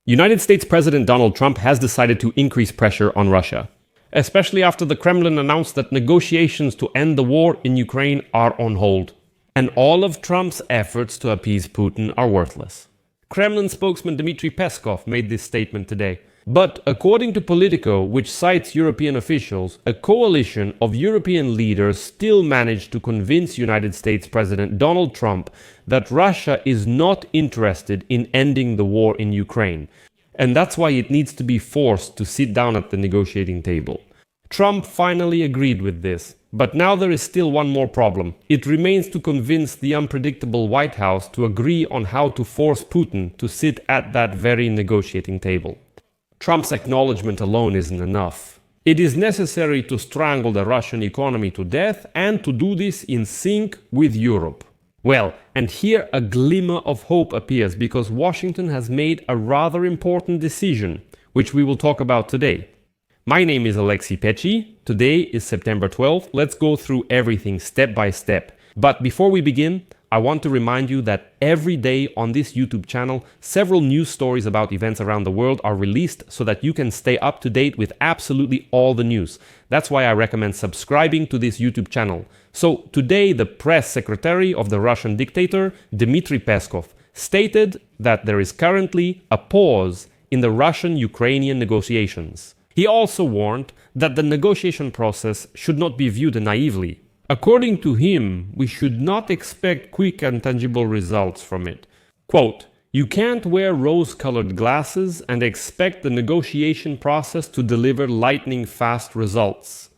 United States President Donald Trump has decided to increase pressure on Russia, especially after the Kremlin announced that negotiations to end the war in Ukraine are on hold. And all of Trump's efforts to appease Putin are worthless. Kremlin spokesman Dmitry Peskov made this statement today. But according to Politico, which cites European officials, a coalition of European leaders still managed to convince United States President Donald Trump that Russia is not interested in ending the war in Ukraine, and that's why it needs to be forced to sit down at the negotiating table. Trump finally agreed with this, but now there is still one more problem. It remains to convince the unpredictable White House to agree on how to force Putin to sit at that very negotiating table. Trump's acknowledgement alone isn't enough. It is necessary to strangle the Russian economy to death and to do this in sync with Europe. Well, and here a glimmer of hope appears because Washington has made a rather important decision, which we will talk about today. My name is Pechiy. Today is September 12th. Let's go through everything step by step. But before we begin, I want to remind you that every day on this YouTube channel, several news stories about events around the world are released so that you can stay up to date with absolutely all the news. That's why I recommend subscribing to this YouTube channel. So today, the press secretary of the Russian dictator, Dmitry Peskov, stated that there is currently a pause in the Russian-Ukrainian negotiations. He also warned that the negotiation process should not be viewed naively. According to him, we should not expect quick and tangible results from it. Quote, "You can't wear rose-colored glasses and expect the negotiation process to deliver lightning-fast results."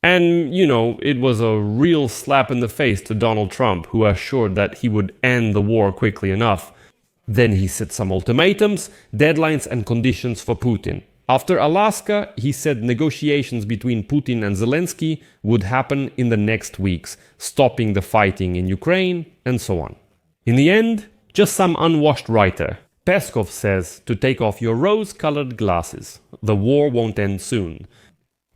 And, it was a real slap in the face to Donald Trump, who assured that he would end the war quickly enough. Then he set some ultimatums, deadlines and conditions for Putin. After Alaska, he said negotiations between Putin and Zelensky would happen in the next weeks, stopping the fighting in Ukraine, and so on. In the end, just some unwashed writer. Peskov says to take off your rose-colored glasses. The war won't end soon.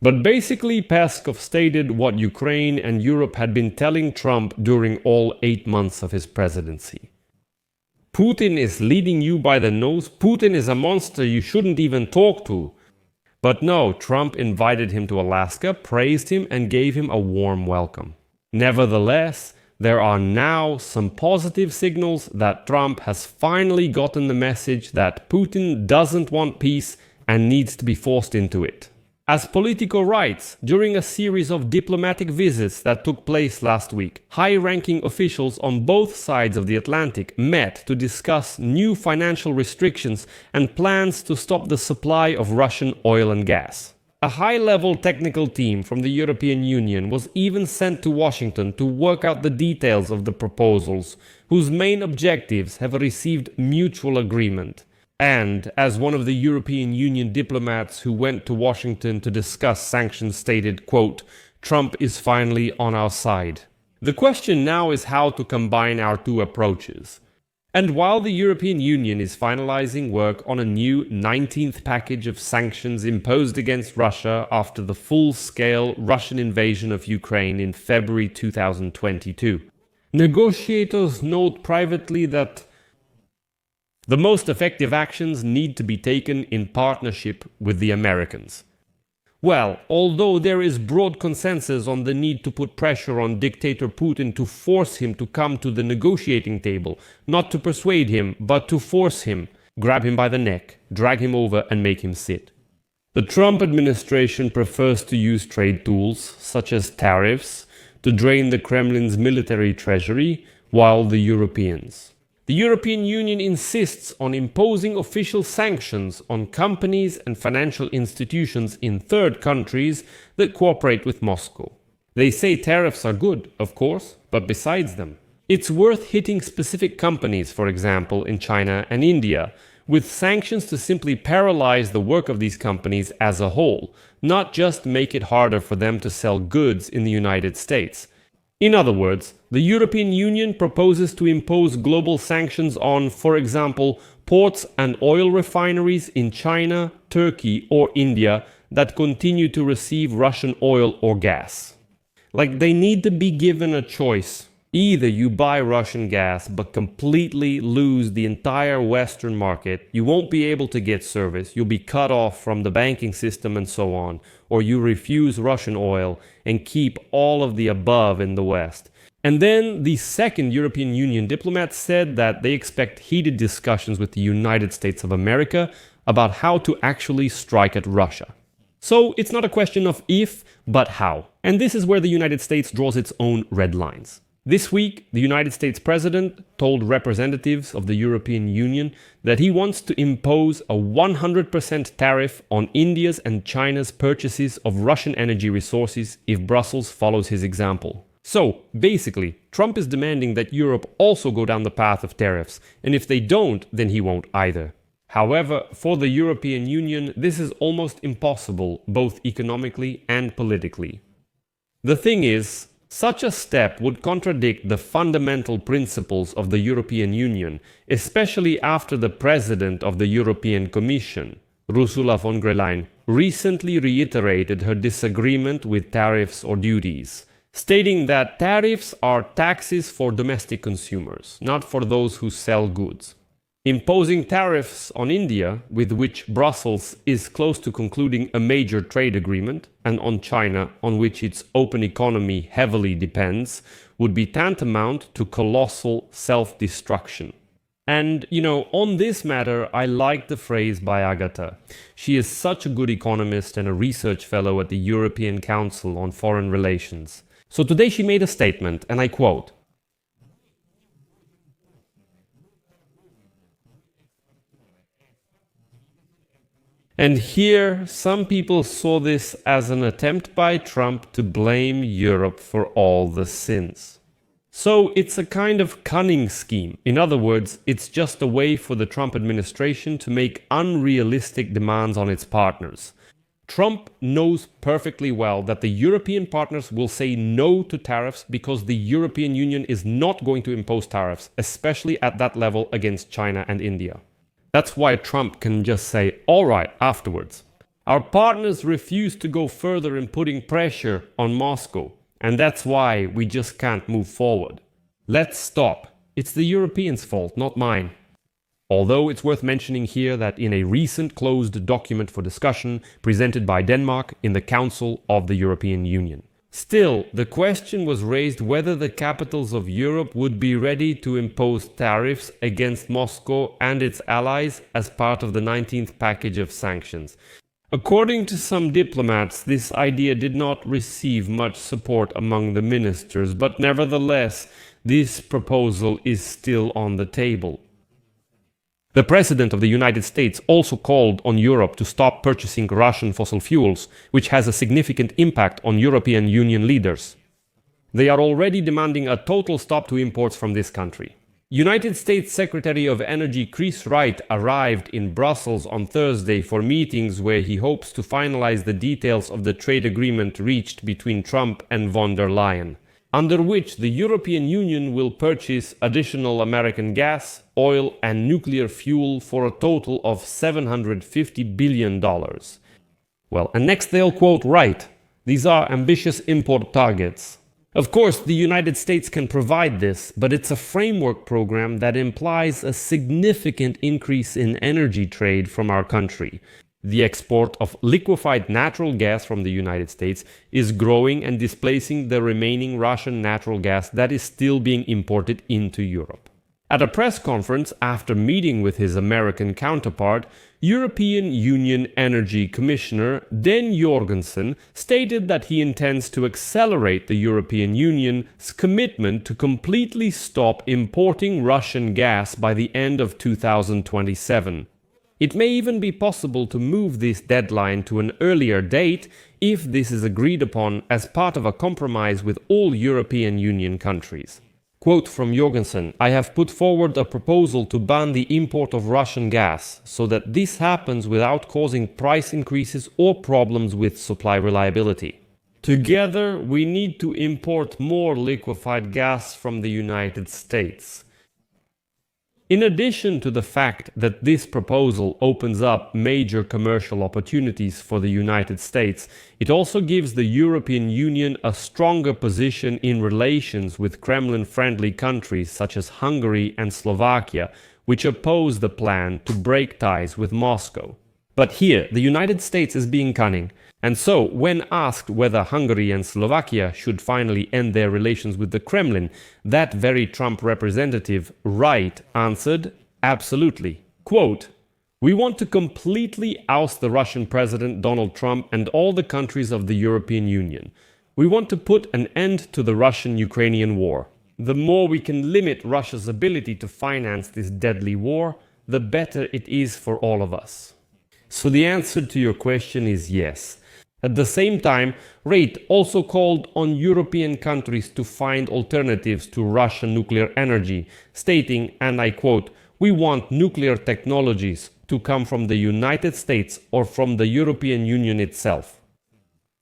But basically, Peskov stated what Ukraine and Europe had been telling Trump during all 8 months of his presidency. Putin is leading you by the nose. Putin is a monster you shouldn't even talk to. But no, Trump invited him to Alaska, praised him, and gave him a warm welcome. Nevertheless, there are now some positive signals that Trump has finally gotten the message that Putin doesn't want peace and needs to be forced into it. As Politico writes, during a series of diplomatic visits that took place last week, high-ranking officials on both sides of the Atlantic met to discuss new financial restrictions and plans to stop the supply of Russian oil and gas. A high-level technical team from the European Union was even sent to Washington to work out the details of the proposals, whose main objectives have received mutual agreement. And, as one of the European Union diplomats who went to Washington to discuss sanctions stated, quote, "Trump is finally on our side." The question now is how to combine our two approaches. And while the European Union is finalizing work on a new 19th package of sanctions imposed against Russia after the full-scale Russian invasion of Ukraine in February 2022, negotiators note privately that the most effective actions need to be taken in partnership with the Americans. Well, although there is broad consensus on the need to put pressure on dictator Putin to force him to come to the negotiating table, not to persuade him, but to force him, grab him by the neck, drag him over and make him sit. The Trump administration prefers to use trade tools, such as tariffs, to drain the Kremlin's military treasury, while the European Union insists on imposing official sanctions on companies and financial institutions in third countries that cooperate with Moscow. They say tariffs are good, of course, but besides them, it's worth hitting specific companies, for example, in China and India, with sanctions to simply paralyze the work of these companies as a whole, not just make it harder for them to sell goods in the United States. In other words, the European Union proposes to impose global sanctions on, for example, ports and oil refineries in China, Turkey or India that continue to receive Russian oil or gas. Like, they need to be given a choice. Either you buy Russian gas but completely lose the entire Western market, you won't be able to get service, you'll be cut off from the banking system and so on, or you refuse Russian oil and keep all of the above in the West. And then the second European Union diplomat said that they expect heated discussions with the United States of America about how to actually strike at Russia. So it's not a question of if, but how. And this is where the United States draws its own red lines. This week, the United States President told representatives of the European Union that he wants to impose a 100% tariff on India's and China's purchases of Russian energy resources if Brussels follows his example. So, basically, Trump is demanding that Europe also go down the path of tariffs, and if they don't, then he won't either. However, for the European Union, this is almost impossible, both economically and politically. The thing is, such a step would contradict the fundamental principles of the European Union, especially after the President of the European Commission, Ursula von der Leyen, recently reiterated her disagreement with tariffs or duties, stating that tariffs are taxes for domestic consumers, not for those who sell goods. Imposing tariffs on India, with which Brussels is close to concluding a major trade agreement, and on China, on which its open economy heavily depends, would be tantamount to colossal self-destruction. And, on this matter, I like the phrase by Agatha. She is such a good economist and a research fellow at the European Council on Foreign Relations. So today she made a statement, and I quote, and here, some people saw this as an attempt by Trump to blame Europe for all the sins. So it's a kind of cunning scheme. In other words, it's just a way for the Trump administration to make unrealistic demands on its partners. Trump knows perfectly well that the European partners will say no to tariffs because the European Union is not going to impose tariffs, especially at that level against China and India. That's why Trump can just say, all right, afterwards. Our partners refuse to go further in putting pressure on Moscow, and that's why we just can't move forward. Let's stop. It's the Europeans' fault, not mine. Although it's worth mentioning here that in a recent closed document for discussion presented by Denmark in the Council of the European Union. Still, the question was raised whether the capitals of Europe would be ready to impose tariffs against Moscow and its allies as part of the 19th package of sanctions. According to some diplomats, this idea did not receive much support among the ministers, but nevertheless, this proposal is still on the table. The President of the United States also called on Europe to stop purchasing Russian fossil fuels, which has a significant impact on European Union leaders. They are already demanding a total stop to imports from this country. United States Secretary of Energy Chris Wright arrived in Brussels on Thursday for meetings where he hopes to finalize the details of the trade agreement reached between Trump and von der Leyen, under which the European Union will purchase additional American gas, oil and nuclear fuel for a total of $750 billion. Well, and next they'll quote Wright. These are ambitious import targets. Of course, the United States can provide this, but it's a framework program that implies a significant increase in energy trade from our country. The export of liquefied natural gas from the United States is growing and displacing the remaining Russian natural gas that is still being imported into Europe. At a press conference after meeting with his American counterpart, European Union Energy Commissioner Dan Jorgensen stated that he intends to accelerate the European Union's commitment to completely stop importing Russian gas by the end of 2027. It may even be possible to move this deadline to an earlier date if this is agreed upon as part of a compromise with all European Union countries. Quote from Jorgensen, "I have put forward a proposal to ban the import of Russian gas so that this happens without causing price increases or problems with supply reliability. Together, we need to import more liquefied gas from the United States." In addition to the fact that this proposal opens up major commercial opportunities for the United States, it also gives the European Union a stronger position in relations with Kremlin-friendly countries such as Hungary and Slovakia, which oppose the plan to break ties with Moscow. But here, the United States is being cunning. And so, when asked whether Hungary and Slovakia should finally end their relations with the Kremlin, that very Trump representative, Wright, answered, absolutely. Quote, "We want to completely oust the Russian President Donald Trump and all the countries of the European Union. We want to put an end to the Russian-Ukrainian war. The more we can limit Russia's ability to finance this deadly war, the better it is for all of us." So the answer to your question is yes. At the same time, Wright also called on European countries to find alternatives to Russian nuclear energy, stating, and I quote, "We want nuclear technologies to come from the United States or from the European Union itself."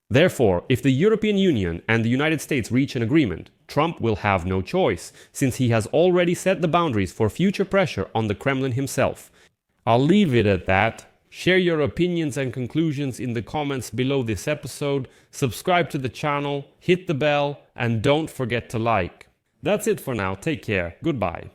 Therefore, if the European Union and the United States reach an agreement, Trump will have no choice, since he has already set the boundaries for future pressure on the Kremlin himself. I'll leave it at that. Share your opinions and conclusions in the comments below this episode, subscribe to the channel, hit the bell, and don't forget to like. That's it for now, take care, goodbye.